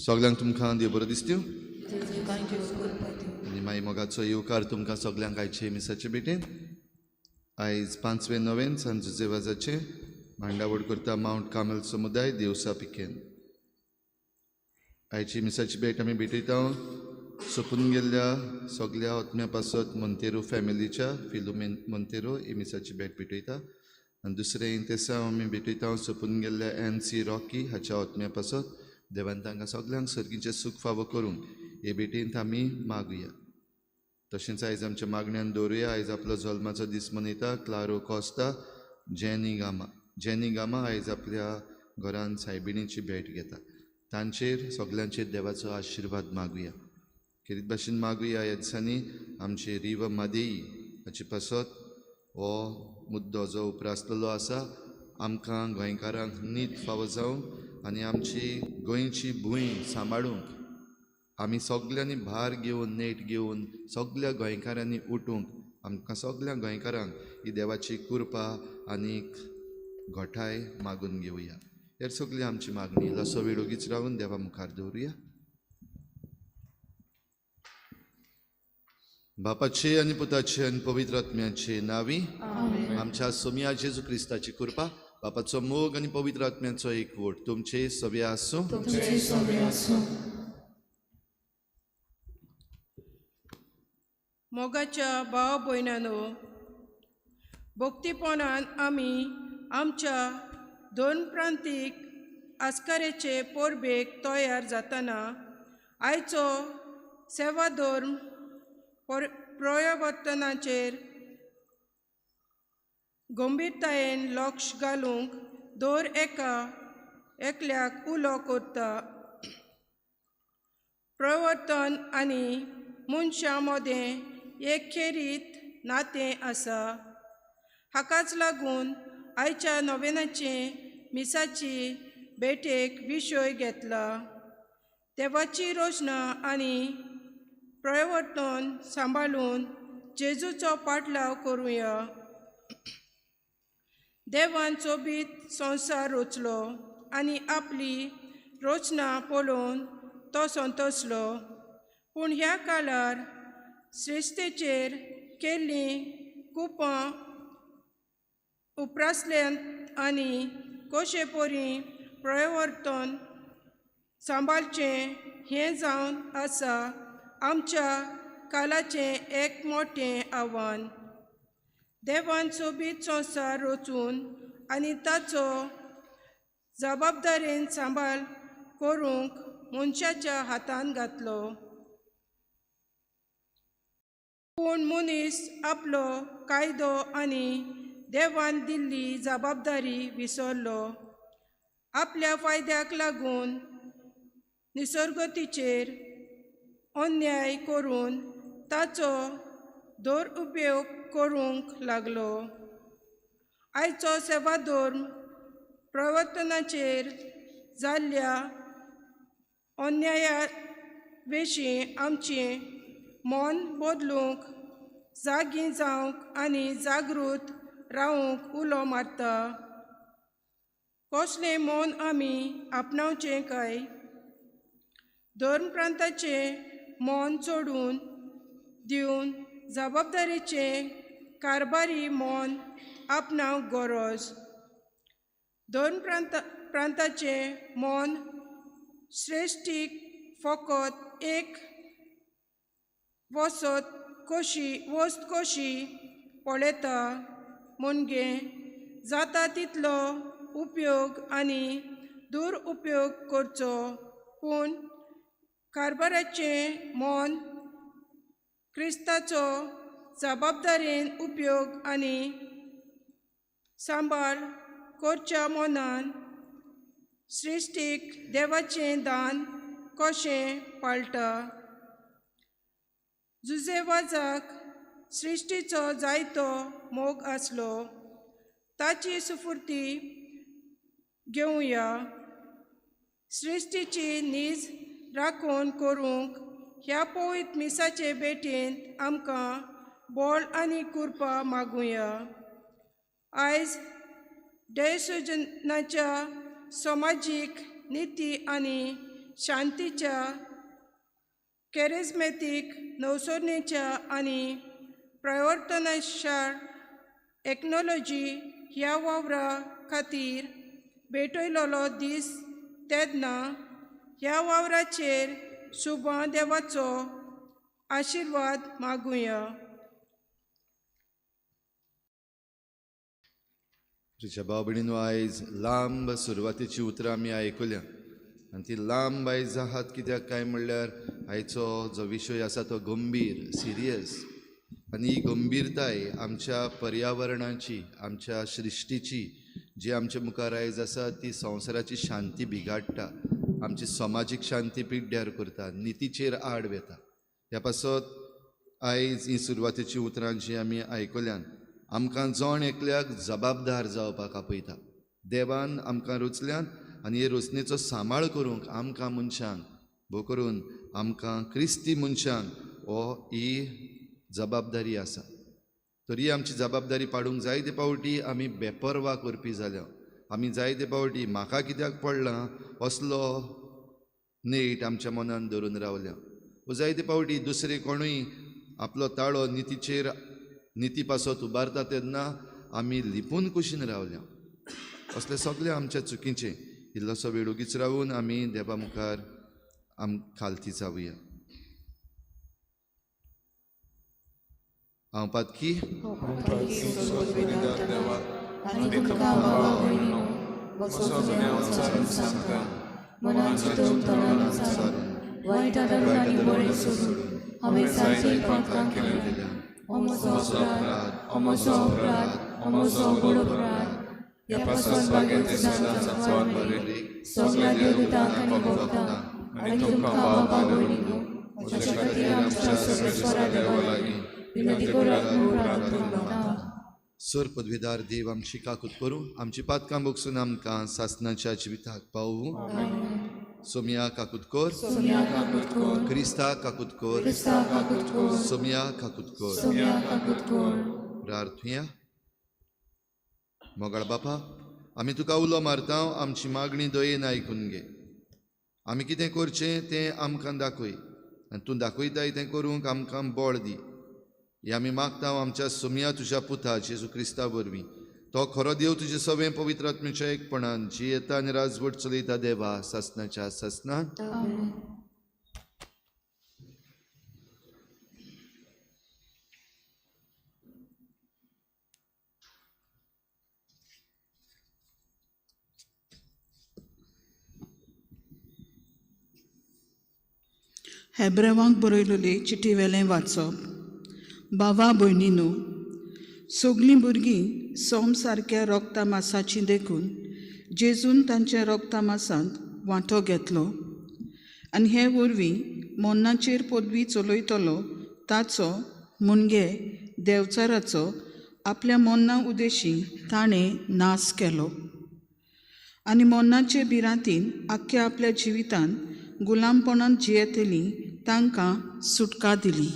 सगळ्यांक तुमकां देव बरो दीस दिवं आनी मागीर मोगाचो येवकार तुमकां सगळ्यांक आयचे मिसाचे भेटेन आयज 5वें नोव्हेन सांजे 6 वाजाचे मांडावळ करता माउंट कार्मेल समुदाय देवसा पिकेन आयची मिसाची भेट आमी भेटयता सोपून गेल्ल्या सगळ्या आत्म्या पासत मोंतेरो फॅमिलीच्या फिलोमेन मोंतेरो ही मिसाची भेट भेटयता आनी दुसरें इंतेसा आमी भेटयता सोपून गेल्ल्या एन.सी. रॉकी हाच्या आत्म्या पासत देवान तांकां सगळ्यांक सर्गीचें सूख फावो करूंक हे भेटेंत आमी मागुया तशेंच आयज आमच्या मागण्यांत दवरुया आयज आपलो जल्माचो दीस मनयता क्लारो कॉस्ता जेनी गामा आयज आपल्या घरांत सायबिणीची भेट घेता तांचेर सगळ्यांचेर देवाचो आशिर्वाद मागुया खेरीत भाशेन मागुया ह्या दिसांनी आमची रिव मादेई हाचे पासत हो मुद्दो जो उप्रासलेलो आसा आमकां गोंयकारांक नीट फावो जावंक आनी आमची गोंयची भूंय सांबाळूंक आमी सगळ्यांनी भार घेवन नेट घेवन सगळ्या गोंयकारांनी उठूंक आमकां सगळ्या गोंयकारांक ही देवाची कृपा आनीक घोटाय मागून घेवया हेर सगळी आमची मागणी लसो वेळ ओगीच रावन देवा मुखार दवरुया बापाचे आनी पुताचे आनी पवित्र आत्म्याचे नांवी आमच्या सोम्या जेजू क्रिस्ताची कृपा बापाचो मोग आनी पवित्र आत्म्याचो एकवट तुमचे सगळे आसूं मोगाच्या भाव भयणांनो भक्तीपणान आमी आमच्या दोन प्रांतीक आस्कारेचे पोरबेक तयार जातना आयचो सेवा धर्म प्रवर्तनाचेर गंभीरतायेन लक्ष घालूंक दर एकल्याक उलो करता प्रवर्तन आनी मनशां मदें एक खेरीत नातें आसा हाकाच लागून आयच्या नोवेनाचे मिसाची भेटेक विशय घेतला देवाची रोशना आनी प्रवर्तन सांबाळून जेजूचो पाटलाव करुया देवान सोबीत संवसार रचलो आनी आपली रचना पळोवन तो संतोसलो पूण ह्या काळार श्रेश्तेचेर केल्लीं कुपां उप्रासल्यांत आनी कशे परी प्रवर्तन सांबाळचें हें जावन आसा आमच्या काळाचें एक मोठें आव्हान देवान सोबीत संवसार रचून आनी ताचो जबाबदारेन सांबाळ करूंक मनशाच्या हातांत घातलो पूण मनीस आपलो कायदो आनी देवान दिल्ली जबाबदारी विसरलो आपल्या फायद्याक लागून निसर्गतीचेर अन्याय करून ताचो दुरुपयोग करूंक लागलो आयचो सेवा धर्म प्रवर्तनाचेर जाल्ल्या अन्याया विशीं आमचें मन बदलूंक जागी जावंक आनी जागृत रावूंक उलो मारता. कसलें मौन आमी आपणावचें काय? धर्मप्रांताचें मौन सोडून दिवन जबाबदारीचें कारभारी मौन आपणावंक गरज. धर्मप्रांताचें मौन श्रेष्ठीक फकत एक वस्त कशी पळयता म्हणजे जाता तितलो उपयोग आनी दुरुपयोग करचो, पूण कारभाराचें मौन क्रिस्ताचो जबाबदारेन उपयोग आनी सांबाळ करच्या मौनान सृश्टीक देवाचें दान कशें पाळटा. जुजेवाजाक सृश्टीचो जायतो मोग आसलो, ताची सुफुर्ती घेवया. सृश्टीची नीज राखण करूंक ह्या पवित्र मिसाचे भेटेंत आमकां बळ आनी कृपा मागुया. आयज देशसृजनाच्या समाजीक नीती आनी शांतीच्या कॅरिझमॅटीक नवसरणेच्या आनी प्रवर्तनशार टेक्नॉलॉजी ह्या वावरा खातीर भेटयलोलो दीस तेन्ना ह्या वावराचेर शुभ देवाचो आशिर्वाद मागुया. तुझ्या भाव भयणीनो, आयज लांब सुरवातेची उतरां आमी आयकल्या आनी ती लांब आयज आहात. कित्याक काय म्हणल्यार आयचो जो विशय आसा तो गंभीर, सिरियस, आनी ही गंभीरताय आमच्या पर्यावरणाची, आमच्या सृश्टीची जी आमच्या मुखार आयज आसा ती संवसाराची शांती बिगाडटा, आमची समाजीक शांती पिड्ड्यार करता, नितीचेर आड वेता. ह्या पासत आयज ही सुरवातेची उतरां जी आमी आयकल्यान आमकां जण एकल्याक जबाबदार जावपाक आपयता. देवान आमकां रुचल्यान आनी हे रचनेचो सांबाळ करूंक आमकां मनशांक, भोव करून आमकां क्रिस्ती मनशांक ही जबाबदारी आसा. तरी आमची जबाबदारी पाडूंक जायते पावटी आमी बेपरवा करपी जाल्या. आमी जायते पावटी म्हाका कित्याक पडलां असलो नेट आमच्या मनान धरून रावल्या. जायते पावटी दुसरे कोणूय आपलो ताळो निती पासत उबारता तेन्ना आमी लिपून कुशीन रावल्या. असले सगळे आमच्या चुकीचें. इल्लोसो वेळ उगीच रावून आमी देवा मुखार खालती जावया. हांव पातकी सर पदवीदार देव आमची काकूत करूं, आमची पातकां बोगसून आमकां सासनाच्या जिविताक पावूं. सोमिया काकूत कोर, क्रिस्ता काकूत कोर, सोमिया काकूत कोर. प्रार्थुया. मोगाळ बापा, आमी तुका उलो मारता, आमची मागणी दयेन आयकून घे. आमी कितें करचें तें आमकां दाखय आनी तूं दाखयताय तें करूंक आमकां बळ दी. हे आमी मागता आमच्या सोमिया तुज्या पुता जेजू क्रिस्ता वरवीं. तो खरो देव तुजे सवें पवित्र आत्म्याच्या एकपणान जी येता आनी राजवट चलयता देवा सासनाच्या सासनान. हेब्रेवांक बरयलेली चिटी वेलें वाचप. बावा भयणीनो, सगळीं भुरगीं सोम सारक्या रोगतामासाची देखून जेजून तांच्या रोगतामासांत वांटो घेतलो आनी हे वरवीं मोन्नाचेर पदवी चलयतलो ताचो मुनगे देवचाराचो आपल्या मोन्ना उदेशी ताणें नास केलो आनी मोन्नाचे बिरांतीन आख्ख्या आपल्या जिवितान गुलामपणान जियेतलीं तांकां सुटका दिली.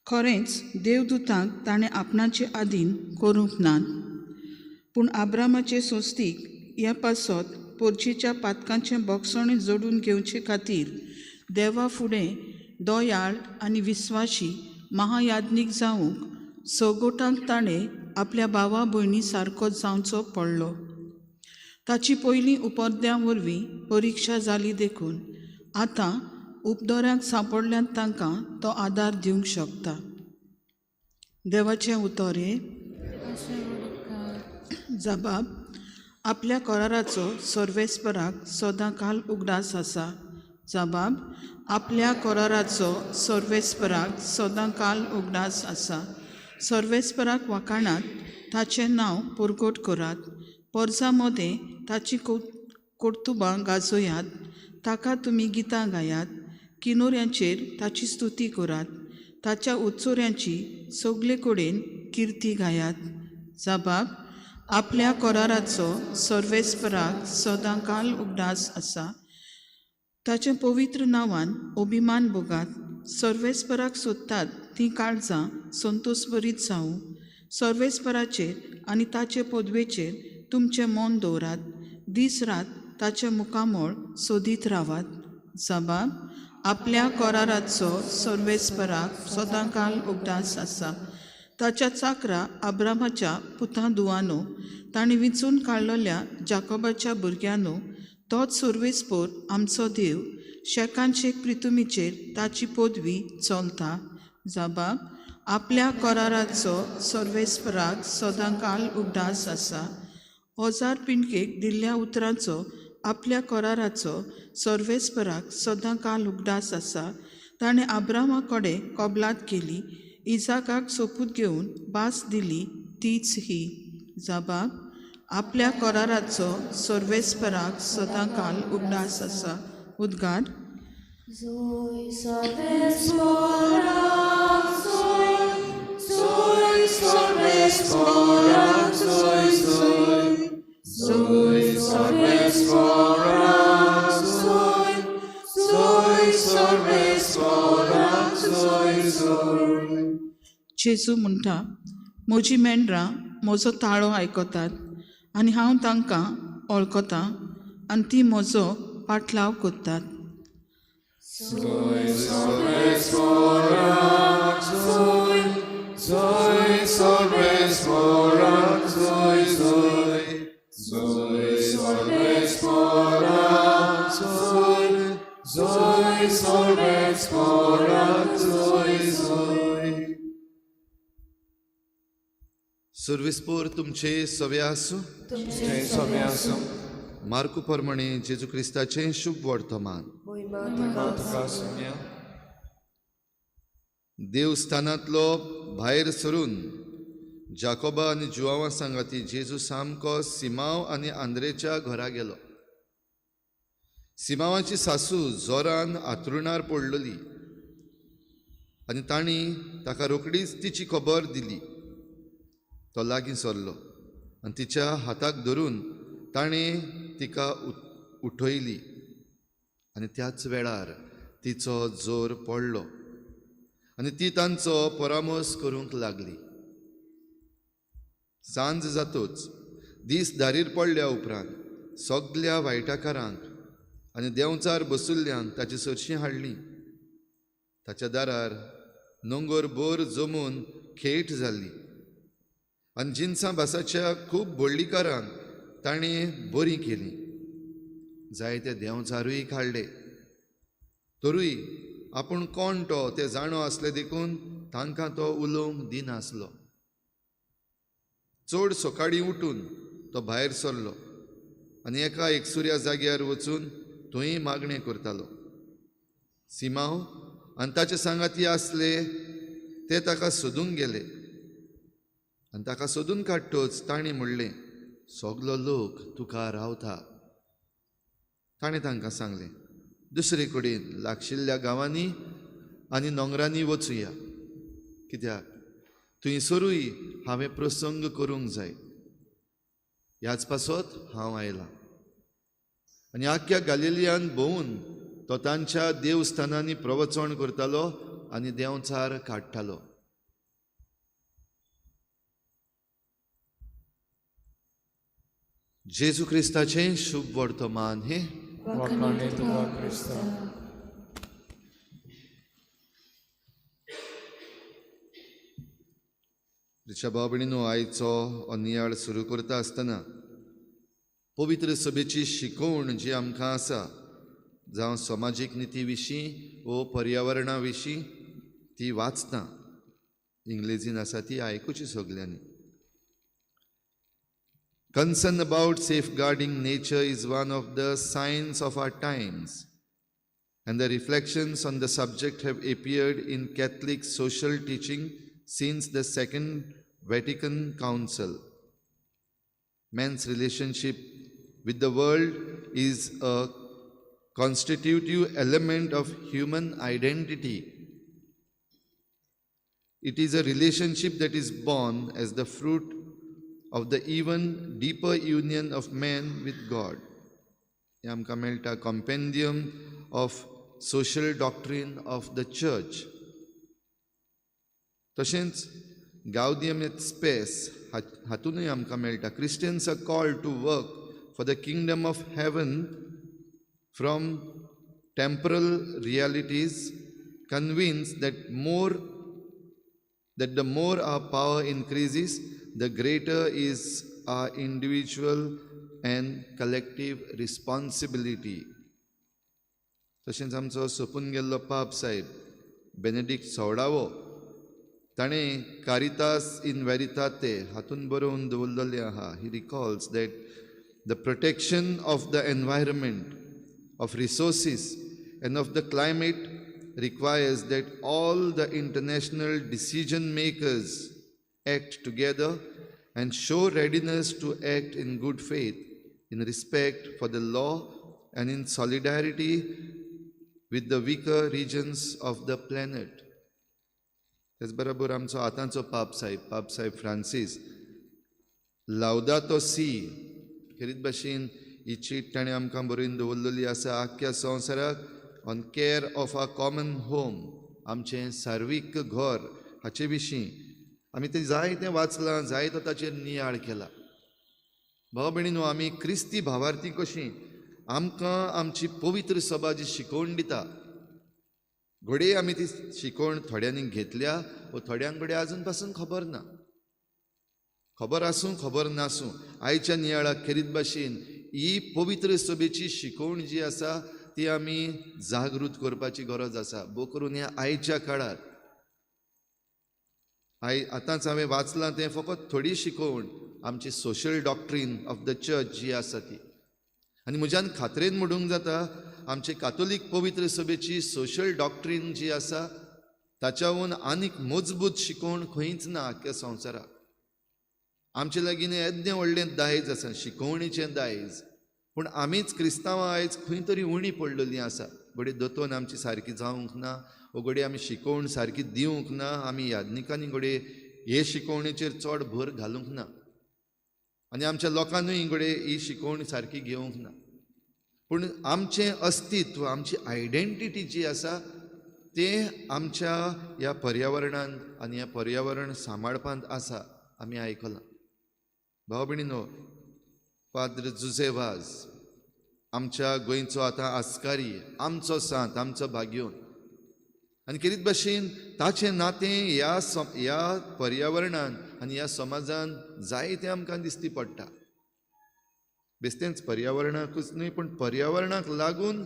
खरेंच देवदूतांक ताणें आपणाचे आधीन करूंक ना, पूण आब्रामाचे सोस्तीक ह्या पासत पोरचेच्या पातकांचें बोगसणें जोडून घेवचे खातीर देवा फुडें दयाळ आनी विस्वाशी महायाज्ञीक जावंक सगोटांक ताणें आपल्या भावा भयणी सारको जावचो पडलो. ताची पयलीं उपर्द्यां वरवीं परिक्षा जाली देखून आतां उपदोऱ्यांक सांपडल्यांत तांकां तो आदार दिवंक शकता. देवाचें उतर जबाब. आपल्या कराराचो सर्वेस्पराक सदां काल उगडास आसा. जबाब. आपल्या कराराचो सर्वेस्पराक सदां काल उगडास आसा. सर्वेस्पराक वाखाणात ताचें नांव परगट करात. पर्जा मदें ताची कर्तुबां गाजोयात. ताका तुमी गितां गायात. किनोऱ्यांचेर ताची स्तुती करात. ताच्या उत्सोऱ्यांची सगळे कडेन किर्ती गायात. जबाब. आपल्या कराराचो सर्वेस्पराक सदां काल उगडास आसा. ताच्या पवित्र नांवान अभिमान भोगात. सर्वेस्पराक सोदतात तीं काळजां संतोशभरीत जावं. सर्वेस्पराचेर आनी ताचे पदवेचेर तुमचें मन दवरात. दीस रात ताचे मुखामळ सोदीत रावात. जबाब. आपल्या कराराचो सर्वेस्पराक सदां काल उगडास आसा. ताच्या चाकरा आब्रामाच्या पुतां दुवानो ताणें विंचून काडलेल्या जाकोबाच्या भुरग्यानो तोच सर्वेस्पोर आमचो देव. शेकांचेक प्रितुमीचेर ताची पदवी चलता. जबाब. आपल्या कराराचो सर्वेस्पराक सदां काल उगडास आसा. ओजार पिणकेक दिल्ल्या उतरांचो आपल्या कराराचो सर्वेस्पराक सदां काल उगडास आसा. ताणें आब्रामा कडेन कबलात केली. इजाकाक सोपूत घेवन भास दिली तीच ही. जबाब. आपल्या कराराचो सर्वेस्पराक सदां काल उगडास आसा. उद्गार. जेजू म्हणटा, म्हजी मेंढरां म्हजो ताळो आयकतात आनी हांव तांकां वळखतां आनी ती म्हजो पाटलाव कोत्तात. सर्वेस्पोर तुमचे सवे आसूं. मार्कू प्रमाणे जेजू क्रिस्ताचें शुभ वर्तमान. देवस्थानांतलो भायर सरून जाकोबा आनी जुआंवा सांगाती जेजू सामको सिमांव आनी आंद्रेच्या घरा गेलो. सिमांवाची सासू जोरान आंथरुणार पडलेली आनी तांणी ताका रोखडीच तिची खबर दिली. तो लागीं सरलो आनी तिच्या हाताक धरून ताणें तिका उठयली आनी त्याच वेळार तिचो जोर पडलो आनी ती तांचो परामोस करूंक लागली. सांज जातूच दीस दारीर पडल्या उपरांत सगल्या वायटाकारांक आनी देंवचार बसुल्ल्यांक ताची सरशीं हाडली. ताच्या दारार नोंगर बोर जमून खेट जाल्ली आनी जिन्सां भासाच्या खूब बोडलीकारांक ताणें बरीं केलीं. जायते देंवचारूय काडले. तरूय आपूण कोण तो तें जाणो आसले देखून तांकां तो उलोवंक दिनासलो. चड सकाळीं उठून तो भायर सरलो आनी एका एकसुऱ्या जाग्यार वचून थंय मागणें करतालो. सिमांव आनी ताचे सांगाती आसले ते ताका सोदूंक गेले आनी ताका सोदून काडटोच ताणें म्हणलें, सगलो लोक तुका रावता. ताणें तांकां सांगलें, दुसरे कडेन लागशिल्ल्या गांवांनी आनी नोंगरांनी वचुया, कित्याक थंयसरूय हांवें प्रसंग करूंक जाय. ह्याच पासत हांव आयलां. आनी आख्ख्या गालिलियांत भोंवून तो तांच्या देवस्थानांनी प्रवचन करतालो आनी देंवचार काडटालो. जेजू क्रिस्ताचें शुभ वर्तमान हे वखाणे तुका क्रिस्ता. रिक्षा भाव भयणीनो, आयचो नियाळ सुरू करता आसतना पवित्र सभेची शिकवण जी आमकां आसा, जावं समाजीक निती विशीं वो पर्यावरणा विशीं, ती वाचता. इंग्लिजीन आसा ती आयकुची सगल्यांनी. Concern about safeguarding nature is one of the signs of our times, and the reflections on the subject have appeared in Catholic social teaching since the Second Vatican Council. Man's relationship with the world is a constitutive element of human identity. It is a relationship that is born as the fruit of the even deeper union of man with God. आमकां मेळटा Compendium of Social Doctrine of the Church. तशेंच Gaudium et Spes हातूनय आमकां मेळटा Christians are called to work for the kingdom of heaven from temporal realities, convinced that the more our power increases, the greater is our individual and collective responsibility. तशेंच आमचो सोपून गेल्लो पाप साहेब Benedict 16वो ताणें Caritas in वेरिताते हातून बरोवन दवरलेलें आहा. He recalls that the protection of the environment, of resources and of the climate requires that all the international decision makers act together and show readiness to act in good faith, in respect for the law and in solidarity with the weaker regions of the planet. त्याच बरोबर आमचो आतांचो पाप साहेब Francis लावदातो C खेरीत भाशेन ही cheat ताणें आमकां बरोवन दवरलेली आसा आख्ख्या संवसाराक on care of our common home, आमचें सार्वीक घर हाचे विशीं आमी तें जायतें वाचलां, जायतो ताचेर नियाळ केला. भाव भयणीनो, आमी क्रिस्ती भावार्थी कशीं आमकां आमची पवित्र सभा जी शिकवण दिता, घडये आमी ती शिकवण थोड्यांनी घेतल्या व थोड्यांक घडये आजून पासून खबर ना. खबर आसूं खबर नासूं, आयच्या नियाळाक खेरीत भाशेन ही पवित्र सभेची शिकवण जी आसा ती आमी जागृत करपाची गरज आसा. बो करून ह्या आयच्या काळार आतांच हांवें वाचलां तें फकत थोडी शिकवण आमची social doctrine of the church जी आसा ती. आनी म्हज्यान खात्रेन म्हणूंक जाता आमचे कातोलीक पवित्र सभेची सोशल डॉक्ट्रीन जी आसा ताच्याहून आनीक मजबूत शिकवण खंयच ना आख्ख्या संवसाराक. आमचे लागीं येदें व्हडलें दायज आसा, शिकवणीचें दायज, पूण आमीच क्रिस्तांवां आयज खंय तरी उणी पडलेलीं आसा. घडये दोतोन आमची सारकी जावंक ना, वो घडये आमी शिकवण सारकी दिवंक ना, आमी यादनिकांनी घडये हे शिकवणेचेर चड भर घालूंक ना, आनी आमच्या लोकांनूय घडये ही शिकवण सारकी घेवंक ना. पूण आमचें अस्तित्व, आमची आयडेंटिटी जी आसा तें आमच्या ह्या पर्यावरणान आनी ह्या पर्यावरण सांबाळपांत आसा. आमी आयकलां. भाव भयणीनो, फादर जुझेवाज आमच्या गोंयचो आतां आस्कारी, आमचो सांत, आमचो भाग्योन, आनी खेरीत भाशेन ताचें नातें ह्या पर्यावरणान आनी ह्या समाजान जायतें आमकां दिश्टी पडटा. बेश्टेंच पर्यावरणाकूच न्हय, पूण पर्यावरणाक लागून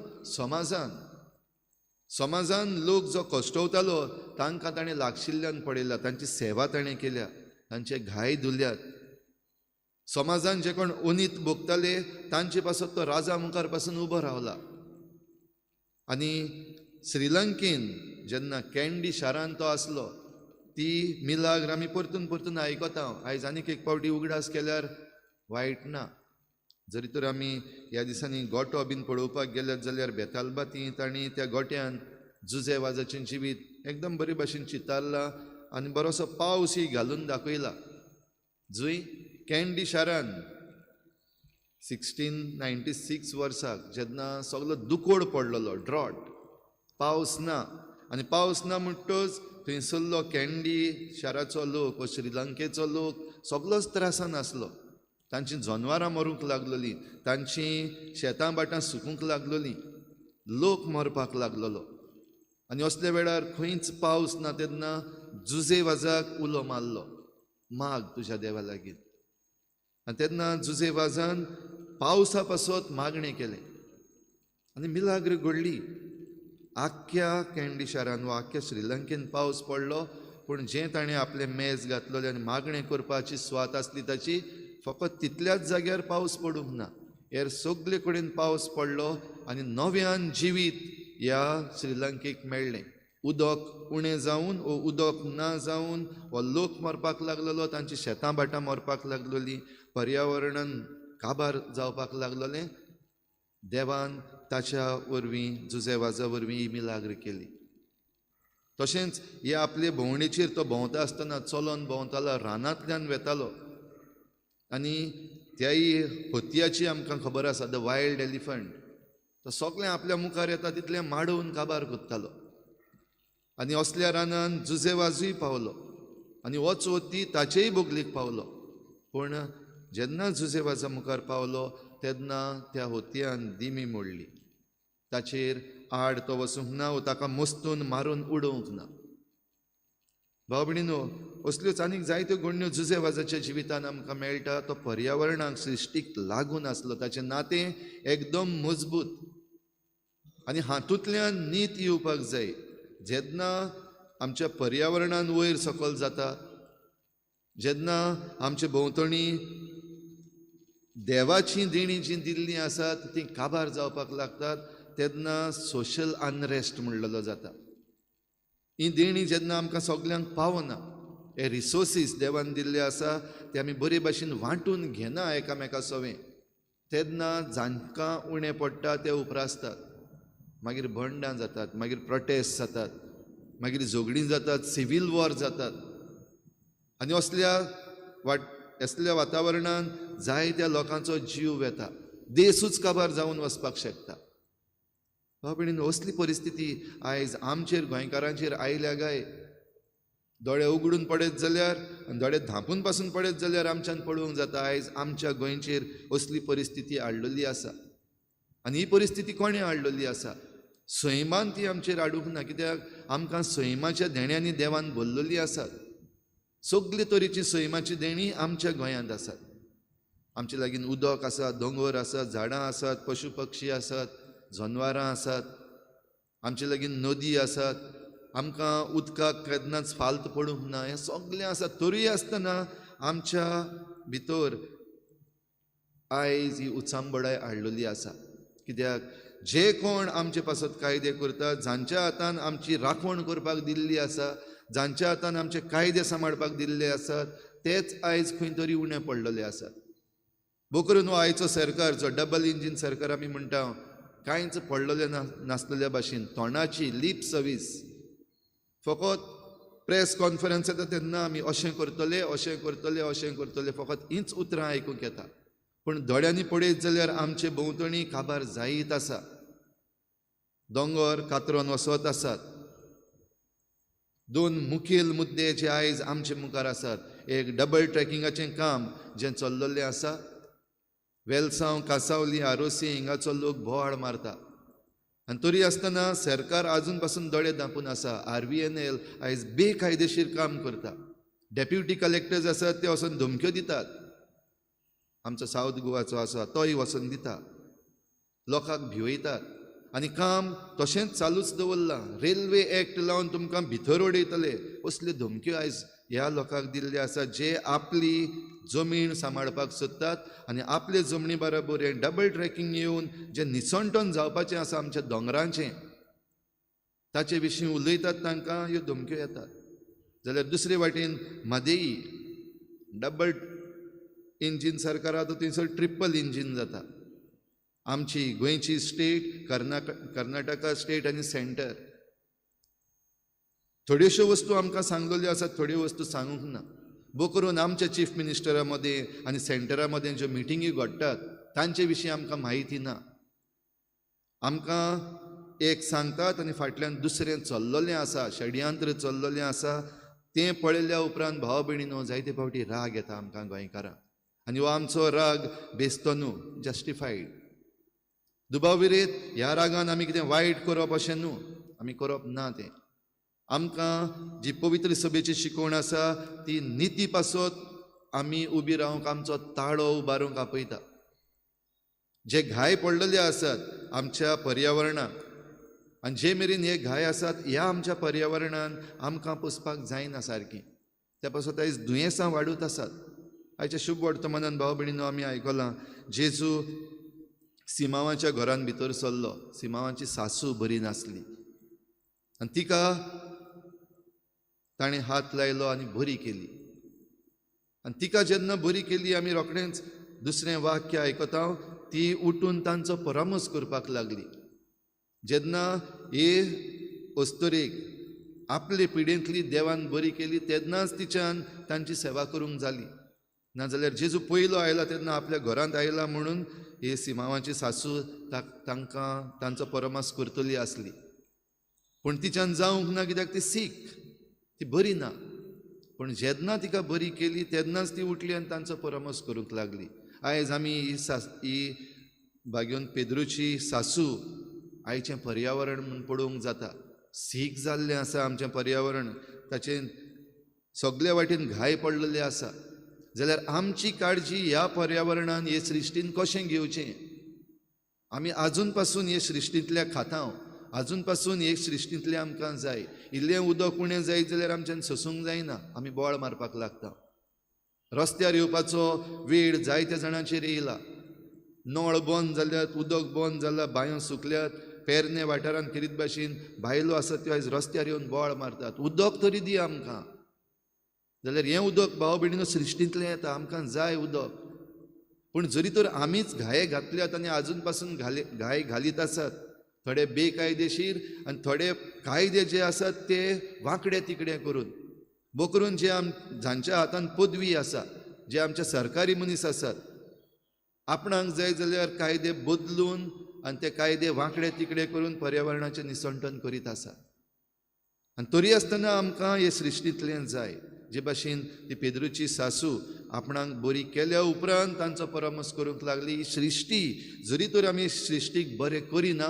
समाजान लोक जो कश्टवतालो तांकां ताणें लागशिल्ल्यान पळयला, तांची सेवा ताणें केल्या, तांचे घाय धुल्ल्यात. समाजान जे कोण ओनीत भोगताले तांचे पासून तो राजा मुखार पासून उबो रावला. आनी श्रीलंकेन जेन्ना कॅन्डी शारान तो आसलो, ती मिलाग्र आमी परतून परतून आयकता. आयज आनीक एक पावटी उगडास केल्यार वायट ना. जरी तर आमी ह्या दिसांनी गोठो बीन पळोवपाक गेल्यात जाल्यार बेतालबाती तांणी त्या गोट्यान जुझेवाजाचें जिवीत एकदम बरे भाशेन चितारला आनी बरोसो पावसय घालून दाखयला. जंय कॅन्डी शारान 1696 वर्साक जेन्ना सगळो दुकोड पडलेलो, ड्रॉट, पावस ना, आनी पावस ना म्हणटच थंयसरलो कॅन्डी शाराचो लोक व श्रीलंकेचो लोक सगळोच त्रासान आसलो. तांची जनावरां मरूंक लागलोलीं, तांची शेतां बाटां सुकूंक लागलोलीं, लोक मरपाक लागलोलो. आनी असल्या वेळार खंयच पावस ना तेन्ना जुजे वाजाक उलो मारलो, माग तुज्या देवा लागीं. आनी तेन्ना जुजे वाजान पावसा पासत मागणें केलें आनी मिलाग्र घडली. आख्ख्या कँडी शारान वा आख्ख्या श्रीलंकेन पावस पडलो, पूण जें ताणें आपलें मेज घातलेलें आनी मागणें करपाची स्वात आसली ताची फकत तितल्याच जाग्यार पावस पडूंक ना. हेर सगळे कडेन पावस पडलो आनी नव्यान जिवीत ह्या श्रीलंकेक मेळ्ळें. उदक उणें जावन वो उदक ना जावन हो लोक मरपाक लागलेलो, तांची शेतां बाटां मरपाक लागलोलीं, पर्यावरणान काबार जावपाक लागलोलें. देवान ताच्या वरवीं जुजेवाजा वरवीं ही मिलाग्र केली. तशेंच हे आपले भोंवडेचेर तो भोंवता आसतना चलोन भोंवतालो, रानांतल्यान वेतालो आनी त्याय हत्याची आमकां खबर आसा, द वायल्ड एलिफंट. तो सगळें आपल्या मुखार येता तितलें माडोवन काबार कोत्तालो. आनी असल्या रानान जुजेवाजूय पावलो आनी हो चवथी ताचेय बोगलीक पावलो. पूण जेन्ना जुजेवाजा मुखार पावलो तेन्ना त्या होतयान दिमी मोडली. ताचेर आड तो वचूंक ना वा ताका मस्तून मारून उडोवंक ना. भाव भयणीनो, असल्योच आनीक जायत्यो घडण्यो जुजेवाजाच्या जिवितान आमकां मेळटा. तो पर्यावरणाक सृश्टीक लागून आसलो, ताचें नातें एकदम मजबूत आनी हातूंतल्यान नीत येवपाक जाय. जेन्ना आमच्या पर्यावरणान वयर सकयल जाता, जेन्ना आमचे भोंवतणी देवाची देणी जी दिल्लीं आसात ती काबार जावपाक लागतात, तेन्ना सोशल अनरेस्ट म्हणलेलो जाता. ही देणी जेन्ना आमकां सगल्यांक पावना, हे रिसोर्सीस देवान दिल्ले आसा ते आमी बरे भाशेन वांटून घेना एकामेका सवें, तेन्ना जांकां उणें पडटा ते उपरासतात. मागीर भंडां जातात, मागीर प्रोटेस्ट जातात, मागीर झगडीं जातात, सिवील वॉर जातात. आनी असल्या वातावरणान जायत्या लोकांचो जीव वेता, देसूच काबार जावन वचपाक शकता. भाव भयणीनो, असली परिस्थिती आयज आमचेर गोंयकारांचेर आयल्या काय. दोळे उगडून पडत जाल्यार आनी दोळे धांपून पासून पडत जाल्यार आमच्यान पळोवंक जाता आयज आमच्या गोंयचेर असली परिस्थिती हाडलेली आसा. आनी ही परिस्थिती कोणें हाडलेली आसा? सैमान ती आमचेर हाडूंक ना, कित्याक आमकां सैमाच्या देण्यांनी देवान भरलेली आसात. सगळे तरेची सैमाची देणी आमच्या गोंयांत आसात. आमचे लागीं उदक आसा, दोंगर आसात, झाडां आसात, पशु पक्षी आसात, जनावरां आसात, आमचे लागीं नदी आसात. आमकां उदकाक केन्नाच फाल्त पडूंक ना, हें सगळें आसा. तरी आसतना आमच्या भितर आयज ही उचांबडाय हाडलेली आसा. कित्याक जे कोण आमचे पासत कायदे करतात, जांच्या हातान आमची राखण करपाक दिल्ली आसा, जांच्या हातान आमचे कायदे सांबाळपाक दिल्ले आसात, तेच आयज खंय तरी उणें पडलेले आसात. बोकरून हो आयचो सरकार, जो डबल इंजीन सरकार आमी म्हणटा, कांयच पडलेले नासलेल्या भाशेन तोंडाची लिप सर्वीस, फकत प्रेस कॉन्फरन्स येता तेन्ना आमी अशें करतले, अशें करतले, अशें करतले, फकत हींच उतरां आयकूंक येता. पूण दोळ्यांनी पळयत जाल्यार आमचे भोंवतणी काबार जायत आसा. दोंगर कातरोन वसत आसात. दोन मुखेल मुद्दे जे आयज आमचे मुखार आसात. एक डबल ट्रॅकिंगाचें काम जें चल्लेलें आसा. वेलसांव, कांसावली, आरोसी हिंगाचो लोक बोवाळ मारता. आनी तरी आसतना सरकार आजून पासून दोळे धांपून आसा. RVNL आयज बेकायदेशीर काम करता. डेप्युटी कलेक्टर्स आसात ते वचून धमक्यो दितात. आमचो सावथ गोवाचो आसा तोय वचून दिता, लोकांक भिवयतात आनी काम तशेंच चालूच दवरलां. रेल्वे एक्ट लावन तुमकां भितर उडयतले, असल्यो धमक्यो आयज ह्या लोकांक दिल्ले आसा जे आपली जमीन सांबाळपाक सोदतात आनी आपले जमनी बरोबर हें डबल ट्रॅकिंग येवन जें निसंटन जावपाचें आसा आमच्या दोंगरांचें, ताचे विशीं उलयतात, तांकां ह्यो धमक्यो येतात. जाल्यार दुसरे वाटेन म्हादेई डबल इंजीन सरकार आसा, थंयसर ट्रिपल इंजीन जाता. आमची गोंयची स्टेट, कर्नाटका स्टेट आनी सेंटर. थोड्योश्यो वस्तू आमकां सांगलेल्यो आसात, थोड्यो वस्तू सांगूंक ना. बो करून आमच्या चीफ मिनिस्टरा मदें आनी सेंटरा मदें ज्यो मिटिंगी घडटात तांचे विशीं आमकां म्हायती ना. आमकां एक सांगतात आनी फाटल्यान दुसरें चल्लेलें आसा, षडयंत्र चल्लेलें आसा. तें पळयल्या उपरांत भाव भयणीनो जायते फावटी राग येता आमकां गोंयकारांक. आनी हो आमचो राग बेसतो न्हू, जस्टिफायड. दुबाविरीत ह्या रागान आमी कितें वायट करप अशें न्हू, आमी करप ना तें. आमकां जी पवित्र सभेची शिकवण आसा ती निती पासत आमी उबी रावंक आमचो ताळो उबारूंक आपयता. जे घाय पडलेले आसात आमच्या पर्यावरणाक, आनी जे मेरेन हे घाय आसात ह्या आमच्या पर्यावरणान आमकां पुसपाक जायना सारकी, त्या पासत आयज दुयेंसां वाडूत आसात. आयच्या शुभ वर्तमानान भाव भयणीनो आमी आयकलां जेजू सिमावाच्या घरान भितर सरलो. सिमावाची सासू बरी नासली आनी तिका ताणें हात लायलो आनी बरी केली. आनी तिका जेन्ना बरी केली आमी रोखडेंच दुसरें वाक्य आयकता, ती उठून तांचो परामस करपाक लागली. जेन्ना हे अस्तरेक आपले पिडेंतली देवान बरी केली तेन्नाच तिच्यान तांची सेवा करूंक जाली. नाजाल्यार जेजू पयलो आयला तेन्ना आपल्या घरांत आयला म्हणून हे सिमावाची सासू तांकां तांचो परमास करतली आसली. पूण तिच्यान जावंक ना, कित्याक ती सीख, ती बरी ना. पूण जेन्ना तिका बरी केली तेन्नाच ती उठली आनी तांचो परमस करूंक लागली. आयज आमी ही भाग्योन पेद्रूची सासू आयचें पर्यावरण म्हूण पळोवंक जाता. सीख जाल्लें आसा आमचें पर्यावरण, ताचें सगळे वाटेन घाय पडलेले आसा. जाल्यार आमची काळजी ह्या पर्यावरणान हे सृश्टीन कशें घेवचें. आमी आजून पासून हे सृश्टींतल्या खाता, आजून पासून हे सृश्टींतलें आमकां जाय. इल्लें उदक उणें जायत जाल्यार आमच्यान सोसूंक जायना, आमी बोळ मारपाक लागता. रस्त्यार येवपाचो वेळ जायत्या जाणांचेर येयला. नळ बंद जाल्यात, उदक बंद जालां, बांयो सुकल्यात. पेरणे वाठारांत करीत भाशेन बायलो आसात त्यो आयज रस्त्यार येवन बोळ मारतात, उदक तरी दी आमकां. जाल्यार हें उदक भाव भयणीनो सृश्टींतलें येता, आमकां जाय उदक. पूण जरी तर आमीच घाये घातल्यात आनी आजून पासून घाय घालीत आसात, थोडे बेकायदेशीर आनी थोडे कायदे जे आसात ते वांकडे तिकडे करून, करून जे जांच्या हातान पदवी आसा, जे आमचे सरकारी मनीस आसात, आपणाक जाय जाल्यार कायदे बदलून आनी ते कायदे वांकडे तिकडे करून पर्यावरणाचें निसंटन करीत आसा. आनी तरी आसतना आमकां हे सृश्टींतलें जाय. जे भाशेन ती पेद्रूची सासू आपणाक बरी केल्या उपरांत तांचो परमस करूंक लागली. ही सृश्टी जरी तर आमी सृश्टीक बरें करिना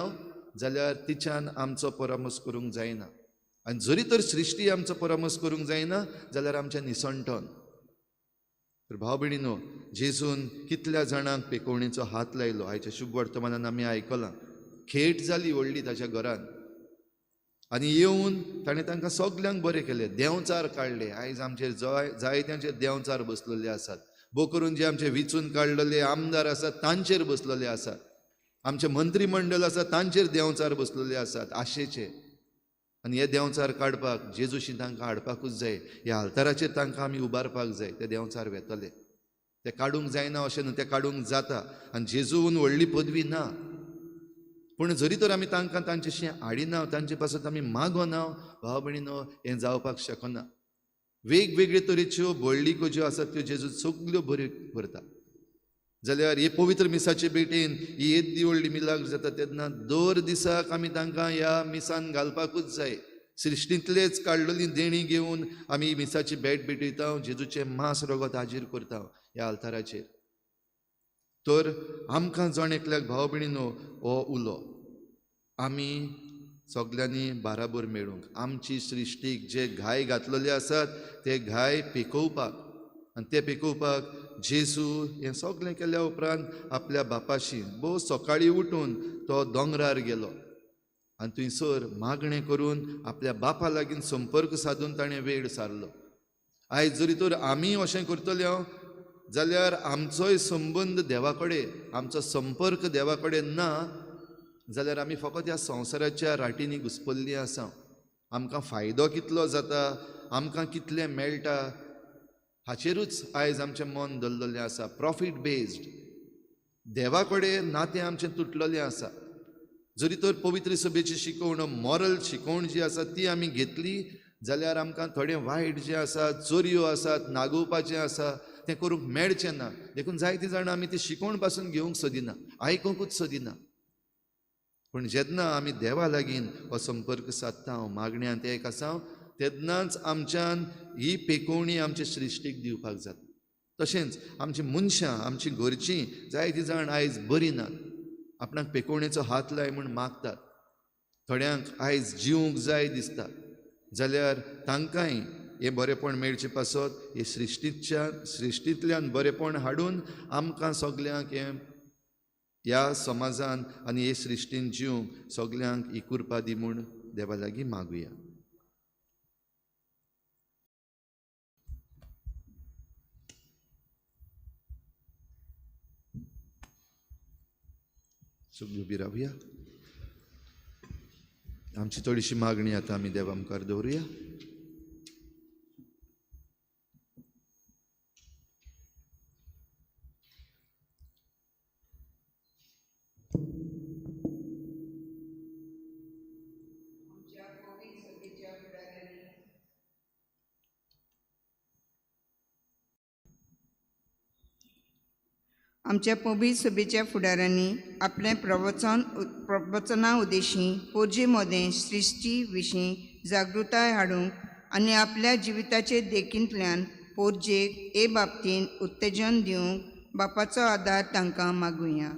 जाल्यार तिच्यान आमचो परमस करूंक जायना. आनी जरी तर सृश्टी आमचो परमस करूंक जायना जाल्यार आमचें निसंटन. तर भाव भयणीनो, जेजून कितल्या जाणांक पेकोवणेचो हात लायलो. आयच्या शुभ वर्तमानान आमी आयकलां खेट जाली व्हडली ताच्या घरान, आनी येवन ताणें तांकां सगल्यांक बरें केलें, देंवचार काडले. आयज आमचेर जायत्यांचेर देंवचार बसलेले आसात. करून जे आमचे विचून काडलेले आमदार आसात तांचेर बसलेले आसात, आमचे मंत्री मंडळ आसा तांचेर देंवचार बसलेले आसात आशेचे. आनी हे देंवचार काडपाक जेजूशी तांकां हाडपाकूच जाय. ह्या आल्ताराचेर तांकां आमी उबारपाक जाय. ते देंवचार वेतले, ते काडूंक जायना अशें न्हू, ते काडूंक जाता. आनी जेजून व्हडली पदवी ना, पूण जरी तर आमी तांकां तांचेशी हाडिना, तांचे पासत आमी मागोना, भाव भयणीनो, हें जावपाक शकना. वेगवेगळे तरेच्यो बळ्ळिको ज्यो आसात त्यो जेजू सगल्यो बऱ्यो करता. जाल्यार हे पवित्र मिसाचे भेटेन ही येदी व्हडली मिलाग्र जाता तेन्ना दर दिसाक आमी तांकां ह्या मिसान घालपाकूच जाय. सृश्टींतलेच काडलेली देणी घेवन आमी मिसाची भेट भेटयता, जेजूचें मांस रगत हाजीर करता ह्या आल्ताराचेर. तर आमकां जण एकल्याक भाव भयणीनो हो उलो आमी सगल्यांनी बाराबर मेळूंक, आमची सृश्टीक जे घाय घातलेले आसात ते घाय पिकोवपाक, आनी ते पिकोवपाक जेजू हें सगलें केल्या उपरांत आपल्या बापाशी भोव सकाळीं उठून तो दोंगरार गेलो आनी थंयसर मागणें करून आपल्या बापा लागीं संपर्क सादून ताणें वेळ सारलो. आयज जरी तर आमी अशें करतले जाल्यार आमचोय संबंद देवा कडेन, आमचो संपर्क देवा कडेन ना जाल्यार आमी फकत ह्या संवसाराच्या राटींनी घुस्पल्लीं आसा. आमकां फायदो कितलो जाता, आमकां कितलें मेळटा हाचेरूच आयज आमचें मन दल्ललें आसा. प्रॉफीट बेस्ड देवा कडेन नातें आमचें तुटलेलें आसा. जरी तर पवित्र सभेची शिकवण, मॉरल शिकवण जी आसा ती आमी घेतली जाल्यार आमकां थोडें वायट जें आसा, चोरयो आसात, नागोवपाचें आसा तें करूंक मेळचें ना. देखून जायतीं जाणां आमी ती शिकवण पासून घेवंक सोदिना, आयकूंकूच सोदिना. पूण जेन्ना आमी देवा लागीं हो संपर्क सादता, मागण्यांत एक आसा, तेन्नाच आमच्यान ही पेकोवणी आमचे सृश्टीक दिवपाक जाता. तशेंच आमची मनशां आमची घरचीं जायतीं जाण आयज बरीं नात, आपणाक पेकोवणेचो हात लाय म्हूण मागतात. थोड्यांक आयज जिवंक जाय दिसता, जाल्यार तांकांय हें बरेंपण मेळचें पासत हे सृश्टींतल्यान बरेंपण हाडून आमकां सगल्यांक हें ह्या समाजान आनी हे सृश्टीन जिवंक सगल्यांक ही कृपा दी म्हूण देवा लागीं मागुया. सगळीं उबी रावया. आमची थोडीशी मागणी आतां आमी देवा मुखार दवरुया. आमच्या पबीज सभेच्या फुडाऱ्यांनी आपले प्रवचना उद्देशीं पोरजे मोदें सृश्टी विशीं जागृताय हाडूंक आनी आपल्या जिविताचे देखींतल्यान पोरजेक हे बाबतींत उत्तेजन दिवंक बापाचो आदार तांकां मागुया.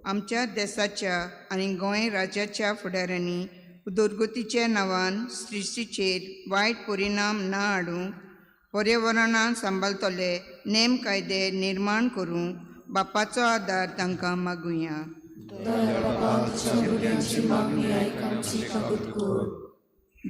आमच्या देशाच्या आनी गोंय राज्याच्या फुडाऱ्यांनी उदरगतीच्या नांवान सृश्टीचेर वायट परिणाम ना हाडूंक पर्यावरणान सांबाळतले नेम कायदे निर्माण करूंक बापाचो आदार तांकां मागुया.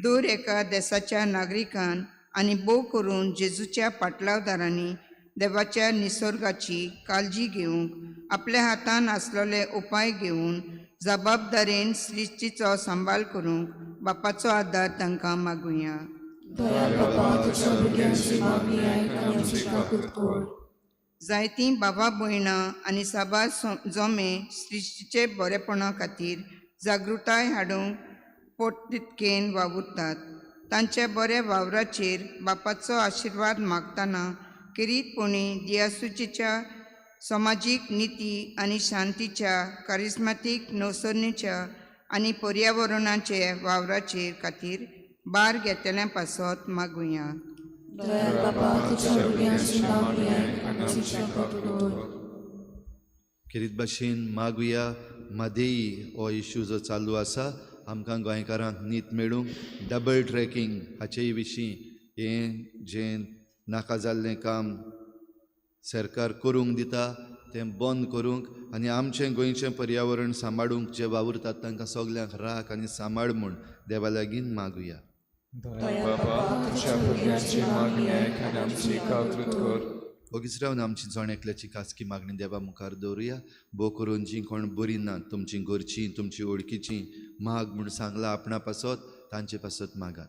दर एका देशाच्या नागरिकान आनी भोव करून जेजूच्या पाटलावदारांनी देवाच्या निसर्गाची काळजी घेवंक आपल्या हातान आसलेले उपाय घेवन जबाबदारेन सृश्टीचो सांबाळ करूंक बापाचो आदार तांकां मागुया. जायतीं बाबा भयणां आनी साबार जोमे सृश्टीचे बरेपणा खातीर जागृताय हाडूंक पोटतितकेन वावुरतात. तांच्या बऱ्या वावराचेर बापाचो आशिर्वाद मागतना किरीतपणी दियासुचेच्या समाजीक नीती आनी शांतीच्या कारिस्मातीक नवसरणीच्या आनी पर्यावरणाचे वावराचेर खातीर बार घेतल्या पासत मागुया. किरीत भाशेन मागुया. मादेई हो इश्यू जो चालू आसा आमकां गोंयकारांक नीत मेळूंक डबल ट्रॅकिंग हाचेय विशीं हें जें नाका जाल्लें काम सरकार करूंक दिता तें बंद करूंक आनी आमचें गोंयचें पर्यावरण सांबाळूंक जे वावुरतात तांकां सगल्यांक राख आनी सांबाळ म्हूण देवा लागीं मागुया. ओगीच रावन आमची जण एकल्याची खासगी मागणी देवा मुखार दवरुया. भोव करून जीं कोण बरीं नात, तुमचीं घरचीं तुमची वळखीचीं माग म्हूण सांगलां आपणा पासत तांचे पासत मागात.